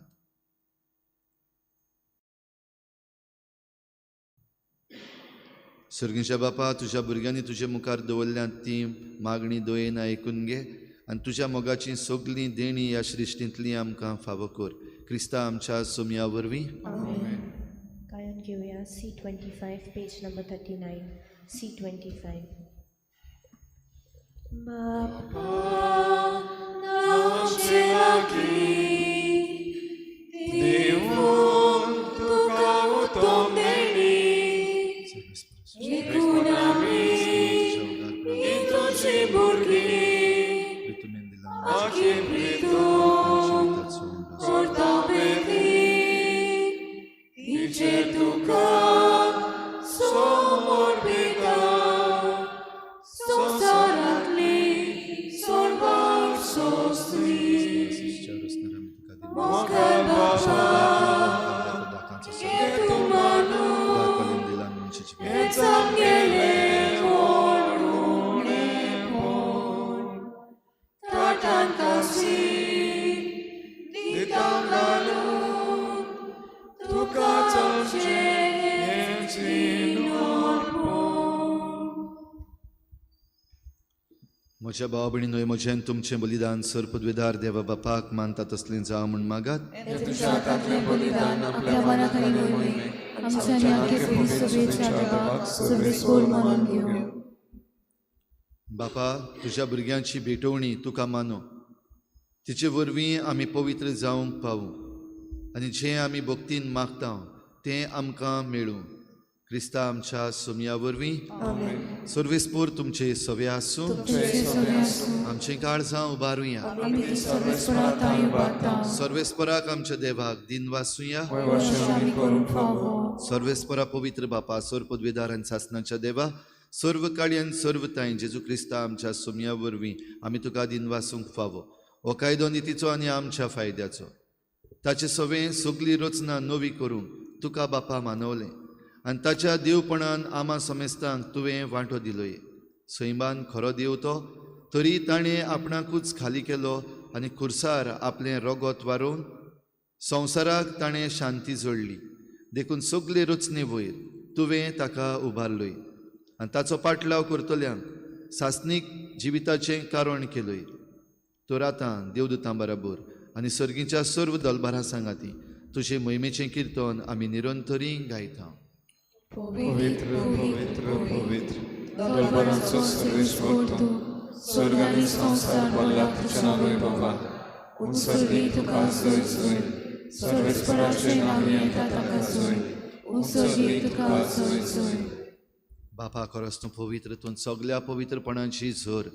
सर्गीच्या बापा, तुज्या भुरग्यांनी तुजे मुखार दवरल्यात ती मागणी दोयेन आयकून घे आनी तुज्या मोगाची सगलीं देणी ह्या सृश्टींतलीं आमकां फावो कर. क्रिस्ता आमच्या सोमया वरवीं. गायन घेवया C25 पेज नंबर 39. C25. म्हज्या भाव भयणींनो, म्हजें तुमचें बलिदान सर्पद्वेदार देवा बापाक मानता तसलें जावं म्हूण मागात. बापा, तुज्या भुरग्यांची भेटवणी तुका मानो, तिचे वरवीं आमी पवित्र जावंक पावूं आनी जें आमी भक्तीन मागता तें आमकां मेळूं. क्रिस्ता आमच्या सोमया वरवीं सर्वेस्पोर तुमचे सवे आसूं. आमचें काळजां उबारुया. सर्वेस्पराक आमच्या देवाक दिन वासुया. सर्वेस्परा पवित्र बापा, सर पदवीदार आनी सासणाच्या देवा, सर्व काळी आनी सर्व ताई जेजू क्रिस्ता आमच्या सोमया वरवीं आमी तुका दिन वासूंक फावो. हो कायदो नितीचो आनी आमच्या फायद्याचो. ताचे सवें सगळीं रचना नवी करूंक तुका बापा मानवलें आनी ताच्या देवपणान आमा समेस्तांक तुवें वांटो दिलोय. सैमान खरो देव तो, तरी ताणें आपणाकूच खाली केलो आनी खुर्सार आपलें रगत वारोवन संवसाराक ताणें शांती जोडली. देखून सगळे रचने वयर तुवें ताका उबारलोय आनी ताचो पाटलाव करतल्यांक सासनीक जिविताचें कारण केलोय. तर आतां देवदूतां बराबर आनी सर्गीच्या सर्व दलबारां सांगाती तुजे महिमेचें किर्तन आमी निरंतरी गायता. पवित्र पवित्र पवित्र दलबरांचो सर्वेश्वर तूं, स्वर्ग आनी संवसार भरला तुज्या नांवे बाबा. उत्सर्गी तुका जय जय, सर्वेस्पराचें नांव येता ताका जय. उत्सर्गी तुका जय जय. बापा खरोच तूं पवित्र, तूं सगळ्या पवित्रपणाची झर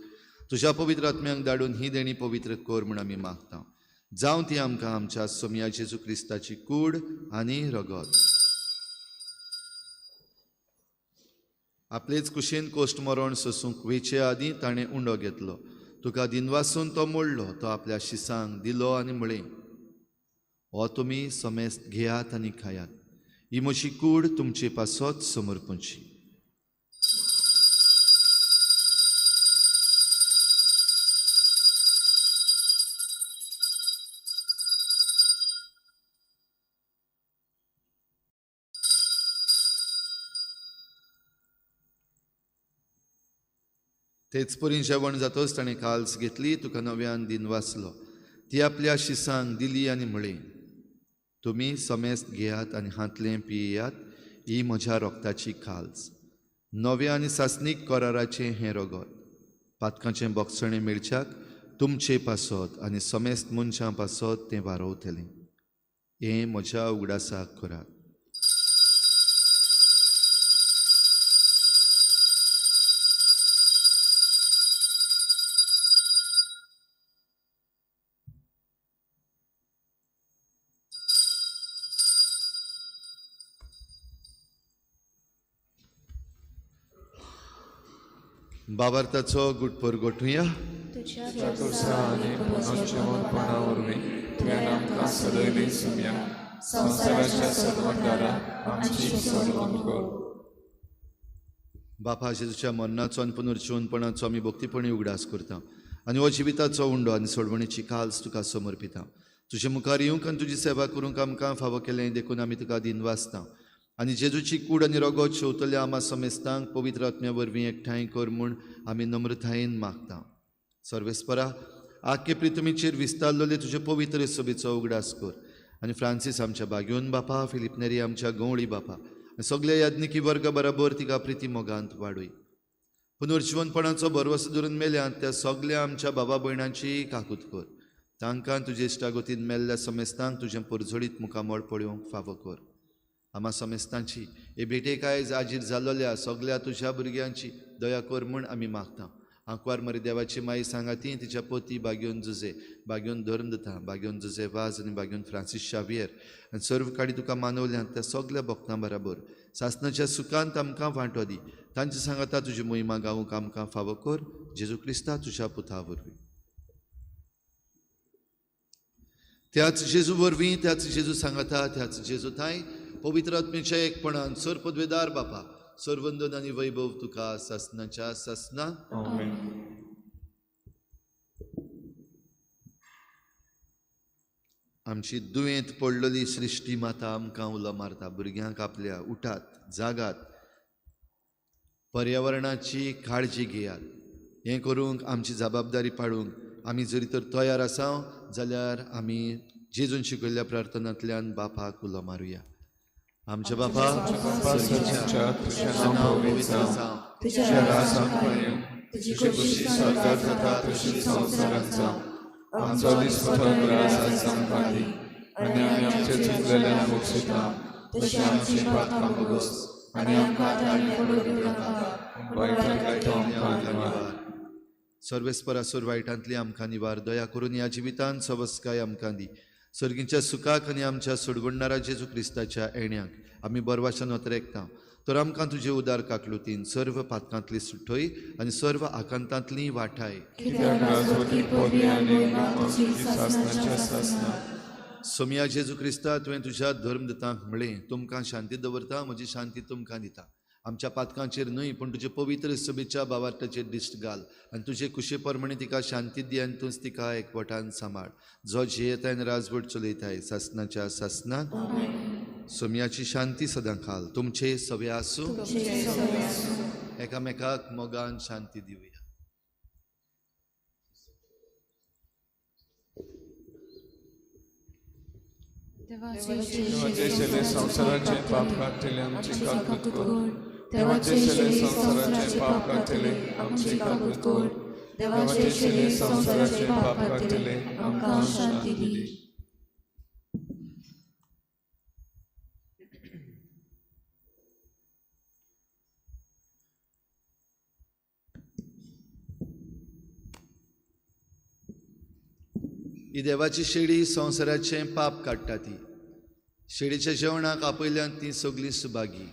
तुज्या पवित्र आत्म्यांक धाडून ही देणी पवित्र कर म्हूण आमी मागता. जावं ती आमकां आमच्या सोमया जेजू क्रिस्ताची कूड आनी रगत. आपलेच कुशीन कोश्ट मरण सोसूंक वेचे आदीं ताणें उंडो घेतलो. तुका दिनवासून तो मोडलो. तो आपल्या शिसांक दिलो आनी म्हळें, हो तुमी समेस्त घेयात आनी खायात. ही म्हजी कूड तुमचे पासत समर्पूंची. तेच परी जेवण जातच ताणें काल्स घेतली, तुका नव्यान दिन वाचलो. ती आपल्या शिसांक दिली आनी म्हळें, तुमी समेस्त घेयात आनी हातलें पियेयात. ही म्हज्या रोगताची काल्स, नव्या आनी सासनीक कराराचें हें रगत. पातकाचें बोगसणें मेळच्याक तुमचे पासत आनी समेस्त मनशां पासत तें वारवतलें. हें म्हज्या उगडासाक करात. बाबार्ताचो गुटपर गोठुया. तुज्या तुळसा आनी पुनश्चेवणपणा वरवीं तुवें आमकां सदैव सोमया संवसाराच्या सदवंडाराक आमची सोडवण कर. बापा जेजूच्या मरणाचो आनी पुनर्जीवनपणाचो आमी भक्तीपणी उगडास करता आनी हो जिविताचो उंडो आनी सोडवणेची काल्स तुका समर्पिता. तुजे मुखार येवंक आनी तुजी सेवा करूंक आमकां फावो केलें देखून आमी तुका दिन वाचता. आनी जेजूची कूड आनी रगत शेवतल्या आमा समेस्तांक पवित्र आत्म्या वरवीं एकठांय कर म्हूण आमी नम्रतायेन मागता. सर्वेस्परा, आख्खे पृथ्वीचेर विस्तारलेले तुजे पवित्र सभेचो उगडास कर. आनी फ्रांसीस आमच्या बागेवन बापा, फिलिप नेरी आमच्या गवळी बापा, सगळ्या याज्ञिकी वर्ग बराबर तिका प्रिती मोगांत वाडूय. पुनर्जीवनपणाचो भरवसो धरून मेल्यांत त्या सगळ्या आमच्या बाबा भयणांची काकूत कर. तांकां तुजे इश्टागतीन मेल्ल्या समेस्तांक तुजें परजोडीत मुखामळ पळोवंक फावो कर. आमा समेस्तांची हे भेटेक आयज आजीर जाल्ल्या सगळ्या तुज्या भुरग्यांची दया कर म्हूण आमी मागता. आंकवार मरी देवाची माई सांगाती, तिच्या पोती बागेवन जुजे, बागेवन धर्मदता, बागेवन जुजे वाज आनी बागेवन फ्रांसीस शावियर आनी सर्व काडी तुका मानवल्यांत त्या सगळ्या भक्तां बराबर सासणाच्या सुखांत आमकां वांटो दी. तांची सांगाता तुजी मोहिमा गावूंक आमकां फावो कर. जेजू क्रिस्ता तुज्या पुता वरवीं. त्याच जेजू वरवीं, त्याच जेजू सांगाता, त्याच जेजू थाय पवित्र आत्मेच्या एकपणान सर पदवेदार बापा, सर्वंदन आनी वैभव तुका सासणाच्या सासना. आमची दुयेंत पडलेली सृश्टी माता आमकां उलो मारता. भुरग्यांक आपल्या उठात, जागात, पर्यावरणाची काळजी घेयात. हें करूंक आमची जबाबदारी पाळूंक आमी जरी तर तयार आसा जाल्यार आमी जेजून शिकयल्ल्या प्रार्थनांतल्यान बापाक उलो मारुया. आमच्या बापा, तुझ्या राजांत येवं, तुजी कशी स्वर्गांत जाता तशी संवसारांत जावं. आमचो दीस पळोवन राज आमकां दी, आनी आमी आमच्या आमचे चुकलेल्या मोक्षिता तशी आमची पातकां बगस आनी आमकां आतां पडूं नाका वायटांतल्यान आमकां निवार सर्वेस्परासूर वायटांतली आमकां निवार दया करून ह्या जिवितांत सवस्काय आमकां दी सर्गीच्या सुखाक आनी आमच्या सोडगुणणारा जेजू क्रिस्ताच्या येण्याक आमी बरवाशान वतरेकता तर आमकां तुजे उदार काकलुतीन सर्व पातकांतली सुटोय आनी सर्व आकांतांतली वाटाय सोम्या जेजू क्रिस्ता तुवें तुज्या धर्मदतांक म्हळें तुमकां शांती दवरता म्हजी शांती तुमकां दिता आमच्या पातकांचेर न्हय पूण तुजे पवित्र सभेच्या भावार्थाचेर दिश्ट घाल आनी तुजे कुशे परमणे तिका शांती दी आनी तूंच तिका एकवटान सांबाळ जो जेयतायन राजवट चलयताय सासनाच्या सासनात सोम्याची शांती सदां खाल तुमचे सवे आसूं एकामेकाक मोगान शांती दिवया देवाचे शेले संसाराचे पाप काढले आमचे काकूत कोड देवाचे शेले संसाराचे पाप काढले आमचे काकूत कोड देवाचे शेले संसाराचे पाप काढले आमकां शांती दी ही देवाची शेळी संवसाराचे पाप काडटा ती शेळीच्या जेवणाक आपयल्यान ती सगळी सुभागी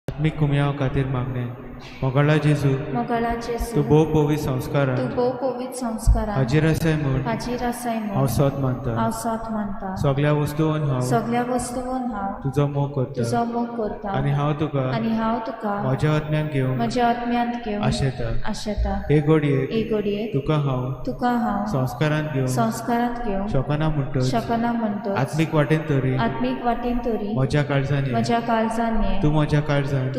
आत्मिक कुमयाव खातीर मागणे मोगाळा जेजू तूं भोव पवित संस्कारान हाजीर आसाय म्हूण हांव सोत मानता सगळ्या वस्तूंत हांव तुजो मोग करता आनी हांव तुका म्हज्या आत्म्यांत घेवन आशेता हे घडयेक तुका हांव संस्कारांत घेवन शकना म्हणटच आत्मीक वाटेन तरी म्हज्या काळजांनी तूं म्हज्या काळजांत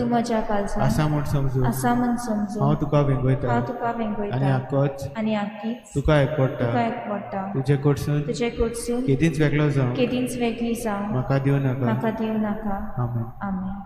आसा म्हूण समजून हांव तुका वेंगयता आनी आख्खीच तुका एकवडटा तुजे कडसून केदींच वेगळी जावं म्हाका दिवं नाका आमेन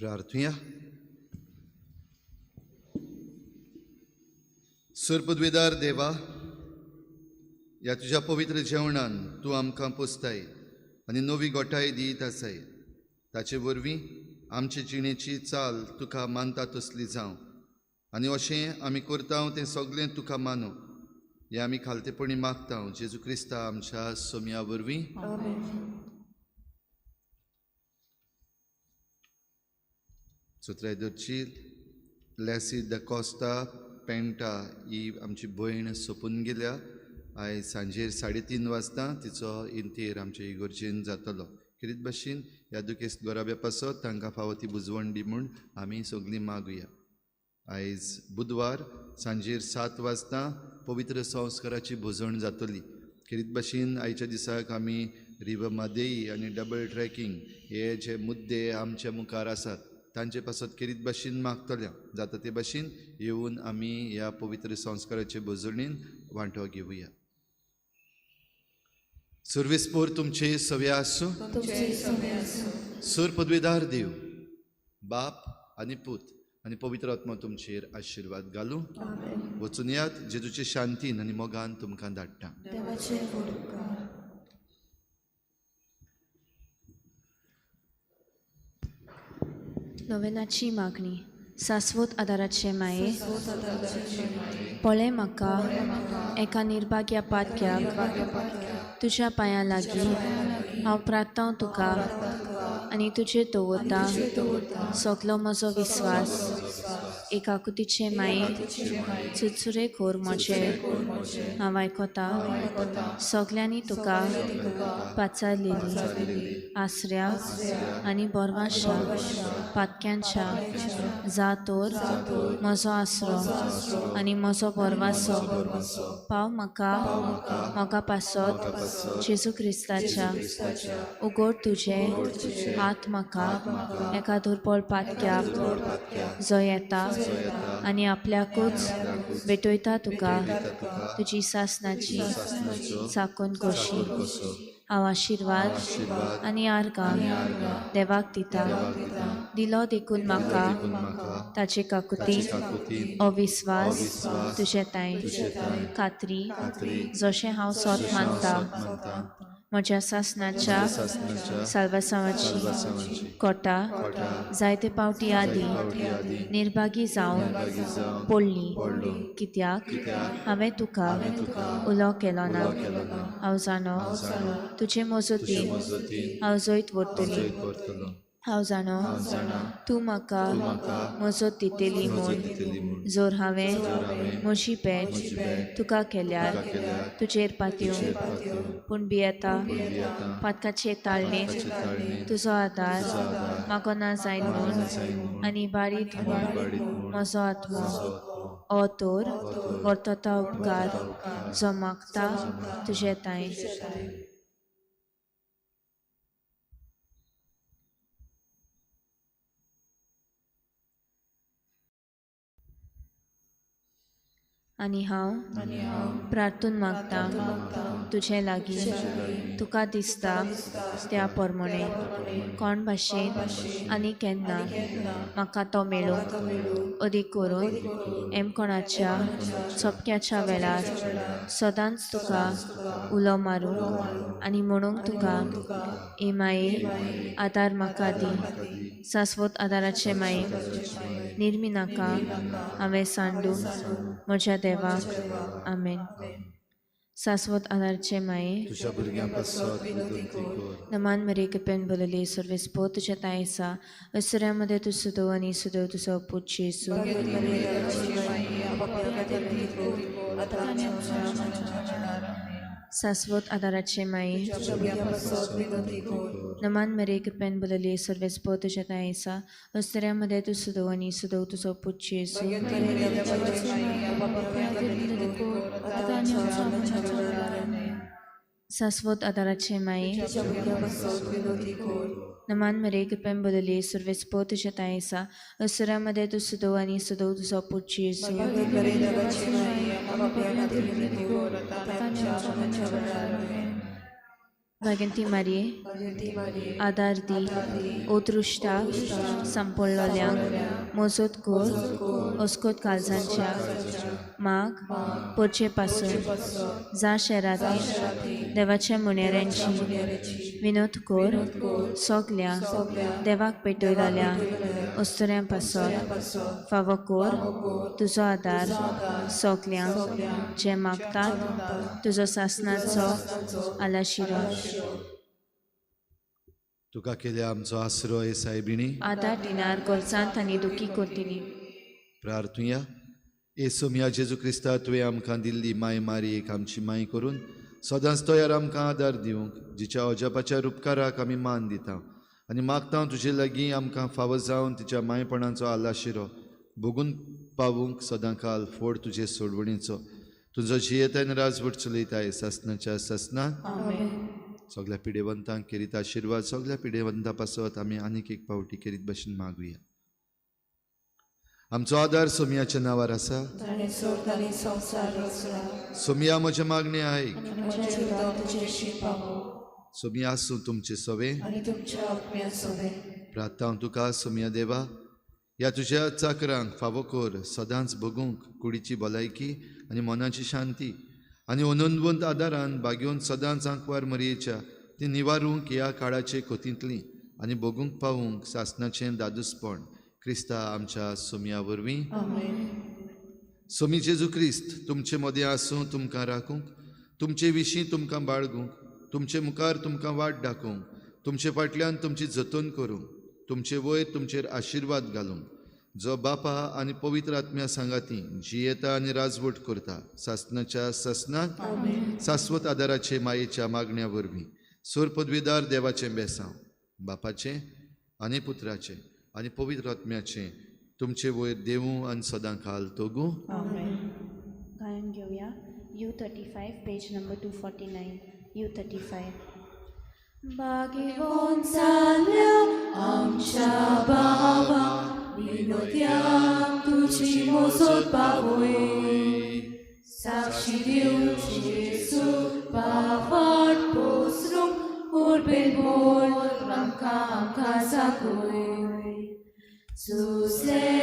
प्रार्थुया. सुरपदवेदार देवा, ह्या तुज्या पवित्र जेवणान तूं आमकां पोसताय आनी नवी गोठाय दीत आसाय. ताचे वरवीं आमचे जिणेची चाल तुका मानता तसली जावं आनी अशें आमी करता तें सगळें तुका मानू. हें आमी खालतेपणी मागता जेजू क्रिस्ता आमच्या सोम्या वरवीं. सुत्रेदरची लॅसी द कॉस्टा पेंटा ही आमची भयण सोंपून गेल्या. आयज सांजेर 3:30 वाजता तिचो इंतेर आमच्या इगोर्जेन जातलो. खेरीत भाशेन ह्या दुखेस्त गोराब्या पासत तांकां फावो ती बुजवण दी म्हूण आमी सगळीं मागुया. आयज बुधवार सांजेर 7 वाजता पवित्र संस्काराची भोजवण जातली. खेरीत भाशेन आयच्या दिसाक आमी रिवर मादेई आनी डबल ट्रॅकिंग हे जे मुद्दे आमच्या मुखार आसात तांचे पासत खेरीत भाशेन मागतले. जाता ते भाशेन येवन आमी ह्या पवित्र संस्काराचे भोजवणेन वांटो घेवया. सर्वेस्पोर तुमचे सवे आसूं. सर पदवेदार देव, बाप आनी पूत आनी पवित्र आत्मा तुमचेर आशिर्वाद घालूं. वचून यात जेजूचे शांतीन आनी मोगान तुमकां धाडटा. नोवेनाची मागणी. शाश्वत आदाराचे माये, पळय म्हाका एका निर्भाग्या पातक्याक तुज्या पांयां लागीं हांव प्रार्थना तुका आनी तुजेर दवरता सगलो म्हजो विस्वास. एकाकुतीचे माये, चुरचुरे खोर म्हजे हांव आयकता. सगल्यांनी तुका पाचारलेली आसऱ्या आनी बोरवांच्या पातक्यांच्या जातोर म्हजो आसरो आनी म्हजो बोरवासो पाव म्हाका मोगा पासत जेजू क्रिस्ताच्या. उगोड तुजे हात म्हाका एका दुर्बळ पातक्याक जो येता आनी आपल्याकूच भेटयता तुका तुजी सासणाची चाकून कशी. हांव आशिर्वाद आनी आर्गां देवाक दिता. दिलो देखून म्हाका ताचे काकुतीन अविस्वास तुजे ताईं खात्री जशें हांव सोत मानता. म्हज्या सासणाच्या साल्वासावाची कोटा जायते पावटी आदी निर्भागी जावन पडली. कित्याक हांवें तुका उलो केलो ना. हांव जाणो तुजे मजतीन हांव जैत व्हरतली. हांव जाणो तूं म्हाका मजत दितली म्हूण. जोर हांवें म्हजी पेट तुका केल्यार तुजेर पातयो पूण भियेता पातकाचे ताळणेंत तुजो आदार म्हाका ना जायन म्हूण आनी बारीत म्हूण म्हजो आत्मो हो तोर वर्तता उपकार जो मागता तुजे ताईं. आनी हांव प्रार्थून मागता तुजे लागीं तुका दिसता त्या प्रमाणे कोण भाशेन आनी केन्ना म्हाका तो मेळूं. अदीक करून एमकोणाच्या चपक्याच्या वेळार सदांच तुका उलो मारूं आनी म्हणूंक तुका ए माये आदार म्हाका दी. शाश्वत आदाराचे माये निर्मी नाका हांवें सांडून म्हज्या देवाक. आमेन. शाश्वत आदारचे माये, तुझ्या भुरग्यां पासत विनंती कर. नमान मरे कृपेन बोलले सर्वेस्पो तुझ्या तायेसा असऱ्यामध्ये तू सुदो आणि सुदो तुझा पूज येसू. शाश्वत आदाराचे माये, नमान मरे कृपेन बोलले सर्वेस्पो तुझ्या तायेसा असऱ्यामध्ये तू सुदो आणि सुदो तुझा पूज येसू. शाश्वत आदाराचे माये, नमान मरे कृपेन बोलले सर्वेस्पो तुझ्या तायेसा असऱ्यामध्ये तू सुदो आणि सुदो तुझा पूज Yesu. Vaganti Marie, Adar di, Otrushtak, Sampolloल्या, Mozot Kor, Oskot Kalzanच्या, माग पोरचे पासून जा शेरांतली देवाच्या मुनेऱ्यांची विनोद कोर सोगल्या देवाक पेटयलेल्या अस्तुऱ्यां पासत फावो कोर तुजो आदार सोगल्यांक जे मागतात तुजो सासणाचो आलाशिरो तुका केल्या आमचो आसरो हे सायबिणी आदार दिनार गोरचांत आनी दुखी कोर्तिनी प्रार्थुया येसुमिया जेजू क्रिस्ता तुवें आमकां दिल्ली माय मारयेक आमची माय करून सदांच तयार आमकां आदार दिवंक जिच्या अजापाच्या उपकाराक आमी मान दिता आनी मागता तुजे लागीं आमकां फावो जावन तिच्या मायपणाचो आलाशिरो भोगून पावूंक सदां काल फोड तुजे सोडवणीचो तुजो जियेतान राजवट चलयताय सासनाच्या सासनाक सगळ्या पिडेवंतांक केरीत आशिर्वाद सगळ्या पिडेवंतां पासत आमी आनीक एक पावटी केरीत भशेन मागुया आमचो आदार सोमियाच्या नांवार आसा सोमिया म्हजे मागणे आयक सोमिया आसूं तुमचे सवे प्रार्थना तुका सोमिया देवा ह्या तुज्या चाकरांक फावो कर सदांच बगूंक कुडीची भलायकी आनी मनाची शांती आनी अनंदवंत आदारान बागेवन सदांच आंकवार मरयेच्या ती निवारूंक ह्या काळाचे कोतींतली आनी बगूंक पावूंक सासनाचें दादूसपण क्रिस्ता आमच्या सोमिया वरवीं सोमी जेजू क्रिस्त तुमचे मदें आसूं तुमकां राखूंक तुमचे विशीं तुमकां बाळगूंक तुमचे मुखार तुमकां वाट दाखोवंक तुमचे फाटल्यान तुमची जतन करूंक तुमचे वयर तुमचेर आशिर्वाद घालूंक जो बापा आनी पवित्र आत्म्या सांगाती जियेता आनी राजवट करता सासनाच्या सासनाक शाश्वत आदाराचे मायेच्या मागण्या वरवीं सोर पदवीदार देवाचें बेसांव बापाचें आनी पुत्राचें आनी पवित्र आत्म्याचें तुमचे वयर देवूं आनी सदां काल तोगूं गायन घेवया U35 पेज नंबर 249 U35 भाग्यवान जाल्या आमच्या भावा विनोद्याक तुजी मोजत पावय साक्षी दिवची येसू पावाट पोसरूंक उर्बेन बोल आमकां जागोय सुसले